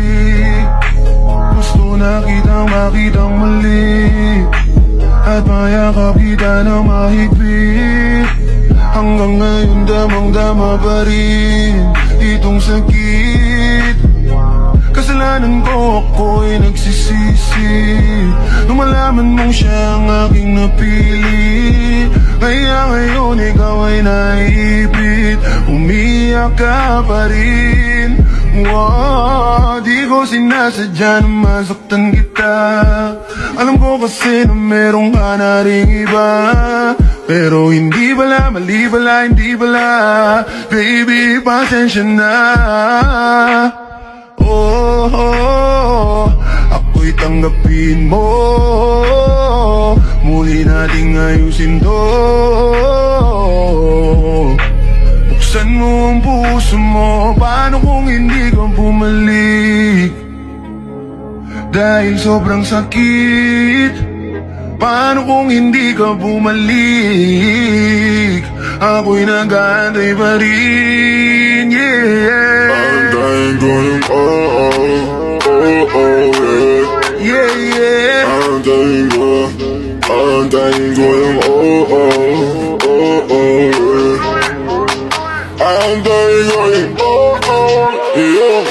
pag-ibig. Gusto na kitang makitang muli, at mayakap kita na mahigpit. Hanggang ngayon damang-dama pa rin itong sakit. Kasalanan ko, ako'y nagsisisi nung malaman mong siya ang aking napili. Kaya ngayon ikaw ay naipit, umiyak ka pa rin. Wow, di ko sinasadya na masaktan kita. Alam ko kasi na merong ka na ring iba, pero hindi pala, mali pala, hindi pala. Baby, pasensya na. Oh, ako'y tanggapin mo. Muli nating ayusin to. Buksan mo ang puso mo. Paano kung hindi ka bumalik? Dahil sobrang sakit. Paano kung hindi ka bumalik? Ako'y nag-aantay pa rin, yeah. Aantayin ko yung Yeah, yeah. Aantayin ko yung Aantayin ko yung yeah.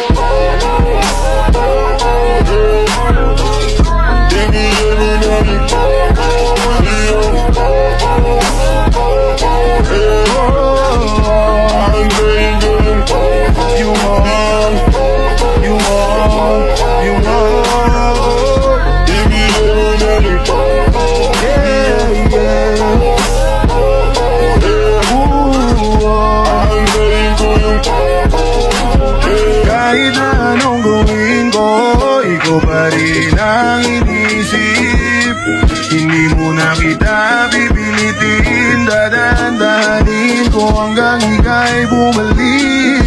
Kahit na anong gawin ko, ikaw pa rin ang inisip. Hindi mo na kita pipilitin, dadaan-dahanin ko hanggang ika'y bumalik.